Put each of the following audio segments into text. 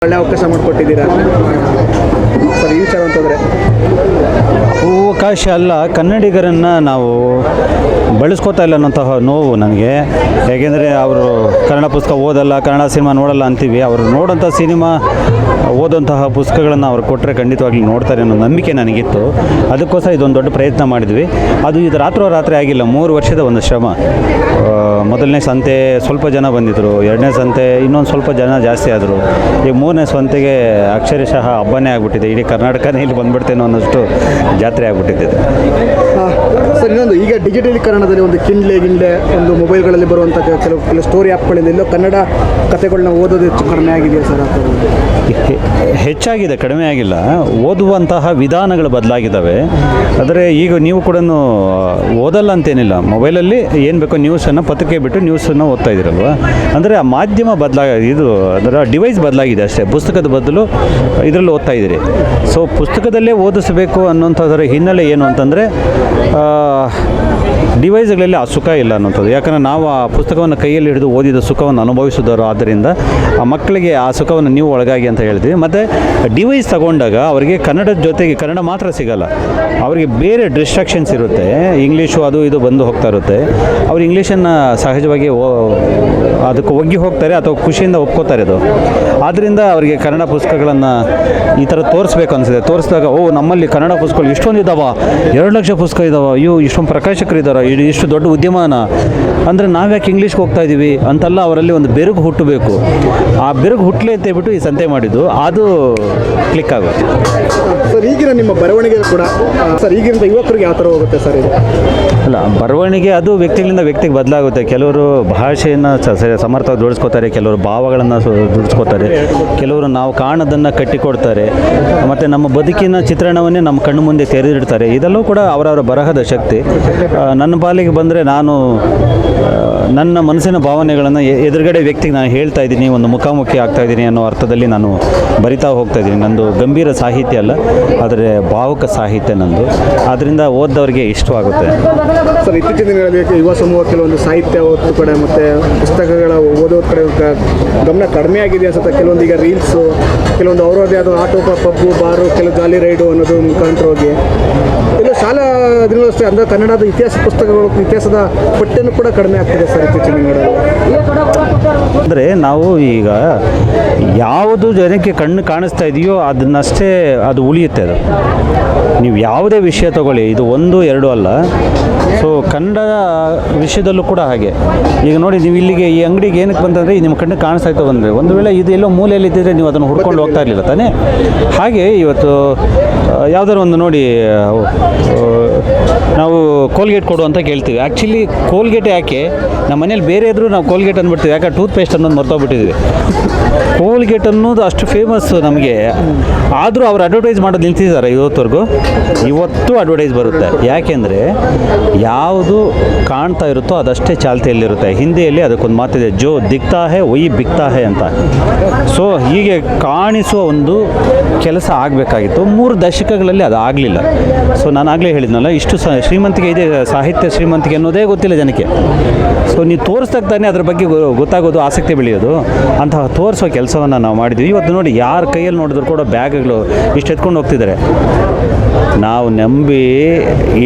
ಒಳ್ಳೆ ಅವಕಾಶ ಮಾಡಿಕೊಟ್ಟಿದ್ದೀರಾ ಸರ್. ಈ ವಿಚಾರ ಅಂತಂದರೆ ಅವಕಾಶ ಅಲ್ಲ, ಕನ್ನಡಿಗರನ್ನು ನಾವು ಬಳಸ್ಕೋತಾ ಇಲ್ಲ ಅನ್ನೋಂತಹ ನೋವು ನನಗೆ. ಹೇಗೆಂದರೆ ಅವರು ಕನ್ನಡ ಪುಸ್ತಕ ಓದಲ್ಲ, ಕನ್ನಡ ಸಿನಿಮಾ ನೋಡಲ್ಲ ಅಂತೀವಿ. ಅವರು ನೋಡೋಂಥ ಸಿನಿಮಾ, ಓದೋಂತಹ ಪುಸ್ತಕಗಳನ್ನು ಅವ್ರು ಕೊಟ್ಟರೆ ಖಂಡಿತವಾಗ್ಲೂ ನೋಡ್ತಾರೆ ಅನ್ನೋ ನಂಬಿಕೆ ನನಗಿತ್ತು. ಅದಕ್ಕೋಸ್ಕರ ಇದೊಂದು ದೊಡ್ಡ ಪ್ರಯತ್ನ ಮಾಡಿದ್ವಿ. ಅದು ಇದು ರಾತ್ರೋರಾತ್ರಿ ಆಗಿಲ್ಲ, 3 ವರ್ಷದ ಒಂದು ಶ್ರಮ. ಮೊದಲನೇ ಸಂತೆ ಸ್ವಲ್ಪ ಜನ ಬಂದಿದ್ದರು, 2ನೇ ಸಂತೆ ಇನ್ನೊಂದು ಸ್ವಲ್ಪ ಜನ ಜಾಸ್ತಿ ಆದರು. ಈಗ 3ನೇ ಸಂತೆಗೆ ಅಕ್ಷರಶಃ ಹಬ್ಬನೇ ಆಗಿಬಿಟ್ಟಿದೆ. ಇಡೀ ಕರ್ನಾಟಕನೇ ಇಲ್ಲಿ ಬಂದುಬಿಡ್ತೇನೋ ಅನ್ನೋಷ್ಟು ಜಾತ್ರೆ ಆಗಿಬಿಟ್ಟಿದೆ. ಸರ್, ಇನ್ನೊಂದು ಈಗ ಡಿಜಿಟಲೀಕರಣದಲ್ಲಿ ಒಂದು ಗಿಂಡ್ಲೆ ಒಂದು ಮೊಬೈಲ್ಗಳಲ್ಲಿ ಬರುವಂಥ ಕೆಲವು ಸ್ಟೋರಿ ಆ್ಯಪ್ಗಳಿಂದ ಎಲ್ಲೋ ಕನ್ನಡ ಕಥೆಗಳನ್ನ ಓದೋದು ಹೆಚ್ಚು ಕಡಿಮೆ ಆಗಿದೆಯಾ ಸರ್? ಹೆಚ್ಚಾಗಿದೆ, ಕಡಿಮೆ ಆಗಿಲ್ಲ. ಓದುವಂತಹ ವಿಧಾನಗಳು ಬದಲಾಗಿದ್ದಾವೆ. ಆದರೆ ಈಗ ನೀವು ಕೂಡ ಓದಲ್ಲ ಅಂತೇನಿಲ್ಲ, ಮೊಬೈಲಲ್ಲಿ ಏನು ಬೇಕೋ ನ್ಯೂಸನ್ನು ಪತ್ರಿಕೆ ಬಿಟ್ಟು ನ್ಯೂಸನ್ನು ಓದ್ತಾ ಇದ್ದೀರಲ್ವ. ಅಂದರೆ ಆ ಮಾಧ್ಯಮ ಇದು ಅದರ ಡಿವೈಸ್ ಬದಲಾಗಿದೆ ಅಷ್ಟೇ. ಪುಸ್ತಕದ ಬದಲು ಇದರಲ್ಲಿ ಓದ್ತಾ ಇದ್ದೀರಿ. ಸೊ ಪುಸ್ತಕದಲ್ಲೇ ಓದಿಸಬೇಕು ಅನ್ನೋಂಥದ್ರ ಹಿನ್ನೆಲೆ ಏನು ಅಂತಂದರೆ ಡಿವೈಸ್ಗಳಲ್ಲಿ ಆ ಸುಖ ಇಲ್ಲ ಅನ್ನೋಂಥದ್ದು. ಯಾಕಂದರೆ ನಾವು ಆ ಪುಸ್ತಕವನ್ನು ಕೈಯಲ್ಲಿ ಹಿಡಿದು ಓದಿದ ಸುಖವನ್ನು ಅನುಭವಿಸಿದವರು. ಆದ್ದರಿಂದ ಆ ಮಕ್ಕಳಿಗೆ ಆ ಸುಖವನ್ನು ನೀವು ಒಳಗಾಗಿ ಅಂತ ಹೇಳ್ತೀವಿ. ಮತ್ತು ಡಿವೈಸ್ ತಗೊಂಡಾಗ ಅವರಿಗೆ ಕನ್ನಡದ ಜೊತೆಗೆ ಕನ್ನಡ ಮಾತ್ರ ಸಿಗಲ್ಲ, ಅವರಿಗೆ ಬೇರೆ ಡಿಸ್ಟ್ರಾಕ್ಷನ್ಸ್ ಇರುತ್ತೆ. ಇಂಗ್ಲೀಷು ಅದು ಇದು ಬಂದು ಹೋಗ್ತಾ ಇರುತ್ತೆ. ಅವ್ರು ಇಂಗ್ಲೀಷನ್ನು ಸಹಜವಾಗಿ ಅದಕ್ಕೆ ಒಗ್ಗಿ ಹೋಗ್ತಾರೆ ಅಥವಾ ಖುಷಿಯಿಂದ ಒಪ್ಕೋತಾರೆ. ಅದು ಆದ್ದರಿಂದ ಅವರಿಗೆ ಕನ್ನಡ ಪುಸ್ತಕಗಳನ್ನು ಈ ಥರ ತೋರಿಸ್ಬೇಕು ಅನಿಸಿದೆ. ತೋರಿಸಿದಾಗ ನಮ್ಮಲ್ಲಿ ಕನ್ನಡ ಪುಸ್ತಕಗಳು ಇಷ್ಟೊಂದು ಇದ್ದಾವ, 2 ಲಕ್ಷ ಪುಸ್ತಕ ಇದ್ದಾವೆ, ಇಷ್ಟೊಂದು ಪ್ರಕಾಶಕರು ಇದ್ದಾರೆ, ಇಷ್ಟು ದೊಡ್ಡ ಉದ್ಯಮಾನ ಅಂದರೆ ನಾವ್ಯಾಕೆ ಇಂಗ್ಲೀಷ್ಗೆ ಹೋಗ್ತಾ ಇದ್ದೀವಿ ಅಂತೆಲ್ಲ ಅವರಲ್ಲಿ ಒಂದು ಬೆರುಗು ಹುಟ್ಟಬೇಕು. ಆ ಬೆರುಗು ಹುಟ್ಟಲಿ ಅಂತ ಹೇಳ್ಬಿಟ್ಟು ಈ ಸಂತೆ ಮಾಡಿದ್ದು, ಅದು ಕ್ಲಿಕ್ ಆಗುತ್ತೆ. ಸರ್, ಈಗಿನ ನಿಮ್ಮ ಬರವಣಿಗೆ ಕೂಡ ಸರ್ ಈಗಿನ ಯುವಕರಿಗೆ ಯಾವ ಥರ ಹೋಗುತ್ತೆ ಸರ್ ಇದು? ಅಲ್ಲ, ಬರವಣಿಗೆ ಅದು ವ್ಯಕ್ತಿಗಳಿಂದ ವ್ಯಕ್ತಿಗೆ ಬದಲಾಗುತ್ತೆ. ಕೆಲವರು ಭಾಷೆಯನ್ನು ಸಮರ್ಥವಾಗಿ ದುಡಿಸ್ಕೋತಾರೆ, ಕೆಲವರು ಭಾವಗಳನ್ನು ದುಡಿಸ್ಕೋತಾರೆ, ಕೆಲವರು ನಾವು ಕಾಣೋದನ್ನು ಕಟ್ಟಿಕೊಡ್ತಾರೆ, ಮತ್ತು ನಮ್ಮ ಬದುಕಿನ ಚಿತ್ರಣವನ್ನೇ ನಮ್ಮ ಕಣ್ಣು ಮುಂದೆ ತೆರೆದಿಡ್ತಾರೆ. ಇದೆಲ್ಲವೂ ಕೂಡ ಅವರವರ ಬರಹದ ಶಕ್ತಿ. ನನ್ನ ಪಾಲಿಗೆ ಬಂದರೆ ನಾನು ನನ್ನ ಮನಸ್ಸಿನ ಭಾವನೆಗಳನ್ನು ಎದುರುಗಡೆ ವ್ಯಕ್ತಿಗೆ ನಾನು ಹೇಳ್ತಾ ಇದ್ದೀನಿ, ಒಂದು ಮುಖಾಮುಖಿ ಆಗ್ತಾ ಇದ್ದೀನಿ ಅನ್ನೋ ಅರ್ಥದಲ್ಲಿ ನಾನು ಬರಿತಾ ಹೋಗ್ತಾ ಇದ್ದೀನಿ. ನಂದು ಗಂಭೀರ ಸಾಹಿತ್ಯ ಅಲ್ಲ, ಆದರೆ ಭಾವುಕ ಸಾಹಿತ್ಯ ನಂದು. ಆದ್ದರಿಂದ ಓದ್ದವರಿಗೆ ಇಷ್ಟವಾಗುತ್ತೆ. ಸರ್, ಇತ್ತೀಚಿನ ದಿನಗಳಲ್ಲಿ ಯುವ ಸಮೂಹ ಕೆಲವೊಂದು ಸಾಹಿತ್ಯ ಓದೋ ಕಡೆ ಮತ್ತು ಪುಸ್ತಕಗಳ ಓದೋದ ಕಡೆ ಗಮನ ಕಡಿಮೆ ಆಗಿದೆ ಅನ್ಸುತ್ತೆ. ಕೆಲವೊಂದು ಈಗ ರೀಲ್ಸು, ಕೆಲವೊಂದು ಅವರದೇ ಆದ ಆಟೋ, ಪಬ್ಬು, ಬಾರು, ಕೆಲವು ಜಾಲಿ ರೈಡು ಅನ್ನೋದು ಮುಖಾಂತರ ಹೋಗಿ ಇಲ್ಲ ಶಾಲಾ ದಿನಗಳು ಅಷ್ಟೇ. ಅಂದರೆ ಕನ್ನಡದ ಇತಿಹಾಸ ಪುಸ್ತಕಗಳು, ಇತಿಹಾಸದ ಪಠ್ಯನೂ ಕೂಡ ಕಡಿಮೆ ಆಗ್ತಿದೆ ಸರ್ ಇತ್ತೀಚಿನ ದಿನಗಳಲ್ಲಿ. ಅಂದರೆ ನಾವು ಈಗ ಯಾವುದು ಜನಕ್ಕೆ ಕಣ್ಣು ಕಾಣಿಸ್ತಾ ಇದೆಯೋ ಅದನ್ನಷ್ಟೇ ಅದು ಉಳಿಯುತ್ತೆ. ಅದು ನೀವು ಯಾವುದೇ ವಿಷಯ ತಗೊಳ್ಳಿ, ಇದು 1, 2 ಅಲ್ಲ. ಸೊ ಕನ್ನಡ ವಿಷಯದಲ್ಲೂ ಕೂಡ ಹಾಗೆ. ಈಗ ನೋಡಿ, ನೀವು ಇಲ್ಲಿಗೆ ಈ ಅಂಗಡಿಗೆ ಏನಕ್ಕೆ ಬಂತಂದರೆ ನಿಮ್ಮ ಕಣ್ಣು ಕಾಣಿಸ್ತಾ ಇತ್ತು ಬಂದರೆ, ಒಂದು ವೇಳೆ ಇದು ಎಲ್ಲೋ ಮೂಲೆಯಲ್ಲಿ ಇದ್ದಿದ್ರೆ ನೀವು ಅದನ್ನು ಹುಡ್ಕೊಂಡು ಹೋಗ್ತಾ ಇರಲಿಲ್ಲ ತಾನೇ. ಹಾಗೆ ಇವತ್ತು ಯಾವುದಾದ್ರು ಒಂದು ನೋಡಿ, ನಾವು ಕೋಲ್ಗೇಟ್ ಕೊಡು ಅಂತ ಕೇಳ್ತೀವಿ. ಆ್ಯಕ್ಚುಲಿ ಕೋಲ್ಗೇಟ್ ಯಾಕೆ ನಮ್ಮ ಮನೇಲಿ ಬೇರೆ ಇದ್ದರೂ ನಾವು ಕೋಲ್ಗೇಟ್ ಅಂದ್ಬಿಡ್ತೀವಿ. ಯಾಕೆ ಟೂತ್ ಪೇಸ್ಟ್ ಅನ್ನೋದು ಮರ್ತೋಗ್ಬಿಟ್ಟಿದ್ವಿ. ಕೋಲ್ಗೇಟ್ ಅನ್ನೋದು ಅಷ್ಟು ಫೇಮಸ್ಸು ನಮಗೆ. ಆದರೂ ಅವ್ರು ಅಡ್ವರ್ಟೈಸ್ ಮಾಡೋದು ನಿಲ್ತಿದ್ದಾರೆ ಇವತ್ತು ಅಡ್ವರ್ಟೈಸ್ ಬರುತ್ತೆ. ಯಾಕೆಂದರೆ ಯಾವುದು ಕಾಣ್ತಾ ಇರುತ್ತೋ ಅದಷ್ಟೇ ಚಾಲ್ತಿಯಲ್ಲಿರುತ್ತೆ. ಹಿಂದಿಯಲ್ಲಿ ಅದಕ್ಕೊಂದು ಮಾತಿದೆ, ಜೋ ದಿಕ್ತಾ ಹೇ ಒಯ್ ಬಿಕ್ತಾ ಹೇ ಅಂತ. ಸೊ ಹೀಗೆ ಕಾಣಿಸುವ ಒಂದು ಕೆಲಸ ಆಗಬೇಕಾಗಿತ್ತು. 3 ದಶಕಗಳಲ್ಲಿ ಅದು ಆಗಲಿಲ್ಲ. ಸೊ ನಾನು ಆಗಲೇ ಹೇಳಿದ್ನಲ್ಲ, ಇಷ್ಟು ಶ್ರೀಮಂತಿಕೆ ಇದೆ, ಸಾಹಿತ್ಯ ಶ್ರೀಮಂತಿಕೆ ಅನ್ನೋದೇ ಗೊತ್ತಿಲ್ಲ ಜನಕ್ಕೆ. ಸೊ ನೀವು ತೋರಿಸ್ದಾಗ ತಾನೇ ಅದ್ರ ಬಗ್ಗೆ ಗೊತ್ತಾಗೋದು, ಆಸಕ್ತಿ ಬೆಳೆಯೋದು. ಅಂತಹ ತೋರಿಸೋ ಕೆಲಸವನ್ನು ನಾವು ಮಾಡಿದ್ವಿ. ಇವತ್ತು ನೋಡಿ, ಯಾರ ಕೈಯಲ್ಲಿ ನೋಡಿದ್ರು ಕೂಡ ಬ್ಯಾಗ್ಗಳು ಇಷ್ಟು ಎತ್ಕೊಂಡು ಹೋಗ್ತಿದ್ದಾರೆ. ನಾವು ನಂಬಿ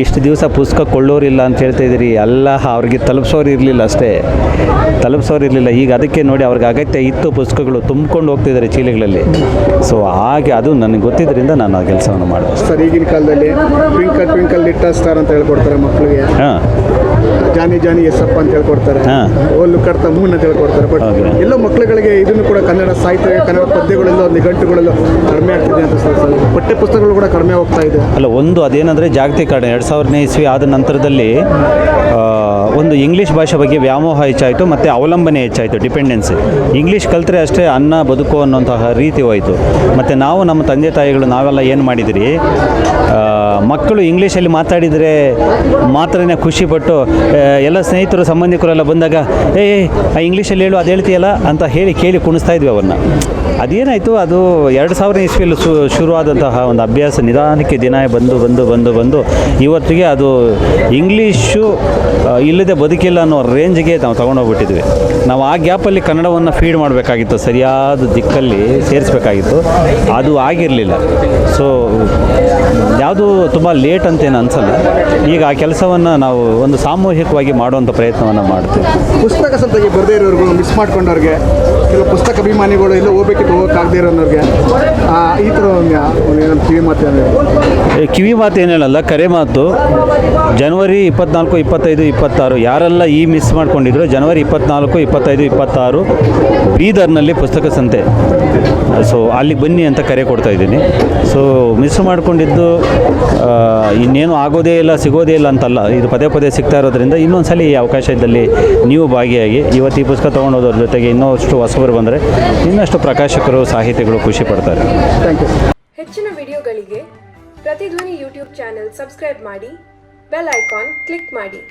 ಇಷ್ಟು ದಿವಸ ಪುಸ್ತಕ ಕೊಳ್ಳೋರಿಲ್ಲ ಅಂತ ಹೇಳ್ತಾ ಇದ್ದೀರಿ. ಎಲ್ಲ ಅವ್ರಿಗೆ ತಲುಪಿಸೋರು ಇರಲಿಲ್ಲ ಅಷ್ಟೇ, ಈಗ ಅದಕ್ಕೆ ನೋಡಿ, ಅವ್ರಿಗೆ ಅಗತ್ಯ ಇತ್ತು, ಪುಸ್ತಕಗಳು ತುಂಬಿಕೊಂಡು ಹೋಗ್ತಿದ್ದಾರೆ ಚೀಲೆಗಳಲ್ಲಿ. ಸೊ ಹಾಗೆ ಅದು ನನಗೆ ಗೊತ್ತಿದ್ದರಿಂದ ನಾನು ಆ ಕೆಲಸವನ್ನು ಮಾಡಿದೆ ಸರ್. ಈಗಿನ ಕಾಲದಲ್ಲಿ ಟ್ವಿಂಕಲ್ ಲಿಟಲ್ ಸ್ಟಾರ್ ಅಂತ ಹೇಳ್ಕೊಡ್ತಾರೆ ಮಕ್ಕಳಿಗೆ. ಜಾನಿ ಎಸ್ಸಪ್ಪ ಅಂತ ಹೇಳ್ಕೊಡ್ತಾರೆ. ಓಲು ಕರ್ತ ಮೂನ್ ಅಂತ ಹೇಳ್ಕೊಡ್ತಾರೆ. ಬಟ್ ಎಲ್ಲೋ ಮಕ್ಕಳುಗಳಿಗೆ ಇದನ್ನು ಕೂಡ ಕನ್ನಡ ಸಾಹಿತ್ಯ, ಕನ್ನಡ ಪದ್ಯಗಳೆಲ್ಲ ನಿಘಂಟುಗಳೆಲ್ಲ ಕಡಿಮೆ ಆಗ್ತಿದೆ ಅಂತ ಸರ್. ಪಠ್ಯ ಪುಸ್ತಕಗಳು ಕೂಡ ಕಡಿಮೆ ಹೋಗ್ತಾ ಇದೆ. ಅಲ್ಲ, ಒಂದು ಅದೇನಂದರೆ ಜಾಗತೀಕರಣ 2000ನೇ ಇಸ್ವಿ ಆದ ನಂತರದಲ್ಲಿ ಒಂದು ಇಂಗ್ಲೀಷ್ ಭಾಷೆ ಬಗ್ಗೆ ವ್ಯಾಮೋಹ ಹೆಚ್ಚಾಯಿತು ಮತ್ತು ಅವಲಂಬನೆ ಹೆಚ್ಚಾಯಿತು, ಡಿಪೆಂಡೆನ್ಸಿ. ಇಂಗ್ಲೀಷ್ ಕಲ್ತ್ರೆ ಅಷ್ಟೇ ಅನ್ನ ಬದುಕು ಅನ್ನೋಂತಹ ರೀತಿ ಹೋಯಿತು. ಮತ್ತು ನಾವು ನಮ್ಮ ತಂದೆ ತಾಯಿಗಳು ನಾವೆಲ್ಲ ಏನು ಮಾಡಿದಿರಿ, ಮಕ್ಕಳು ಇಂಗ್ಲೀಷಲ್ಲಿ ಮಾತಾಡಿದರೆ ಮಾತ್ರನೇ ಖುಷಿಪಟ್ಟು ಎಲ್ಲ ಸ್ನೇಹಿತರು ಸಂಬಂಧಿಕರೆಲ್ಲ ಬಂದಾಗ ಆ ಇಂಗ್ಲೀಷಲ್ಲಿ ಹೇಳು, ಅದು ಹೇಳ್ತೀಯಲ್ಲ ಅಂತ ಕೇಳಿ ಕುಣಿಸ್ತಾ ಇದ್ವಿ ಅವ್ರನ್ನ. ಅದೇನಾಯಿತು ಅದು 2000 ಇಸ್ವಿಯಲ್ಲಿ ಶುರುವಾದಂತಹ ಒಂದು ಅಭ್ಯಾಸ ನಿಧಾನಕ್ಕೆ ದಿನ ಬಂದು ಇವತ್ತಿಗೆ ಅದು ಇಂಗ್ಲೀಷು ಇಲ್ಲದೆ ಬದುಕಿಲ್ಲ ಅನ್ನೋ ರೇಂಜ್ಗೆ ನಾವು ತೊಗೊಂಡೋಗ್ಬಿಟ್ಟಿದ್ವಿ. ನಾವು ಆ ಗ್ಯಾಪಲ್ಲಿ ಕನ್ನಡವನ್ನು ಫೀಡ್ ಮಾಡಬೇಕಾಗಿತ್ತು, ಸರಿಯಾದ ದಿಕ್ಕಲ್ಲಿ ಸೇರಿಸ್ಬೇಕಾಗಿತ್ತು, ಅದು ಆಗಿರಲಿಲ್ಲ. ಸೊ ಯಾವುದು ತುಂಬ ಲೇಟ್ ಅಂತೇನು ಅನಿಸಲ್ಲ. ಈಗ ಆ ಕೆಲಸವನ್ನು ನಾವು ಒಂದು ಸಾಮೂಹಿಕವಾಗಿ ಮಾಡುವಂಥ ಪ್ರಯತ್ನವನ್ನು ಮಾಡ್ತೀವಿ. ಪುಸ್ತಕ ಸಂತೆಗೆ ಬರದೇ ಇರೋರ್ಗು, ಮಿಸ್ ಮಾಡ್ಕೊಂಡವ್ರಿಗೆ, ಕೆಲವು ಪುಸ್ತಕ ಅಭಿಮಾನಿಗಳು ಎಲ್ಲ ಹೋಗ್ಬೇಕಿತ್ತು ಹೋಗೋಕ್ಕಾಗದೇ ಇರೋರಿಗೆ ಈ ಥರ ಒಂದು ಕಿವಿ ಮಾತು ಕಿವಿ ಮಾತು ಏನು ಹೇಳಲ್ಲ, ಕರೆ ಮಾತು. ಜನವರಿ 24, 25, 26 ಯಾರೆಲ್ಲ ಈ ಮಿಸ್ ಮಾಡ್ಕೊಂಡಿದ್ರು, ಜನವರಿ 24, 25, 26 ಬೀದರ್ನಲ್ಲಿ ಪುಸ್ತಕ ಸಂತೆ. ಸೊ ಅಲ್ಲಿಗೆ ಬನ್ನಿ ಅಂತ ಕರೆ ಕೊಡ್ತಾ ಇದ್ದೀನಿ. ಸೊ ಮಿಸ್ ಮಾಡ್ಕೊಂಡಿದ್ದು ಇನ್ನೇನು ಆಗೋದೇ ಇಲ್ಲ, ಸಿಗೋದೇ ಇಲ್ಲ ಅಂತಲ್ಲ, ಇದು ಪದೇ ಪದೇ ಸಿಗ್ತಾ ಇರೋದ್ರಿಂದ ಇನ್ನೊಂದು ಸಲ ಈ ಅವಕಾಶ ಇದ್ದಲ್ಲಿ ನೀವು ಭಾಗಿಯಾಗಿ ಇವತ್ತು ಈ ಪುಸ್ತಕ ತೊಗೊಂಡೋದ್ರ ಜೊತೆಗೆ ಇನ್ನಷ್ಟು ಹೊಸಬರು ಬಂದರೆ ಇನ್ನಷ್ಟು ಪ್ರಕಾಶಕರು, ಸಾಹಿತಿಗಳು ಖುಷಿ ಪಡ್ತಾರೆ. Thank you. ಹೆಚ್ಚಿನ ವಿಡಿಯೋಗಳಿಗೆ ಪ್ರತಿಧ್ವನಿ ಯೂಟ್ಯೂಬ್ ಚಾನೆಲ್ ಸಬ್ಸ್ಕ್ರೈಬ್ ಮಾಡಿ, ಬೆಲ್ ಐಕಾನ್ ಕ್ಲಿಕ್ ಮಾಡಿ.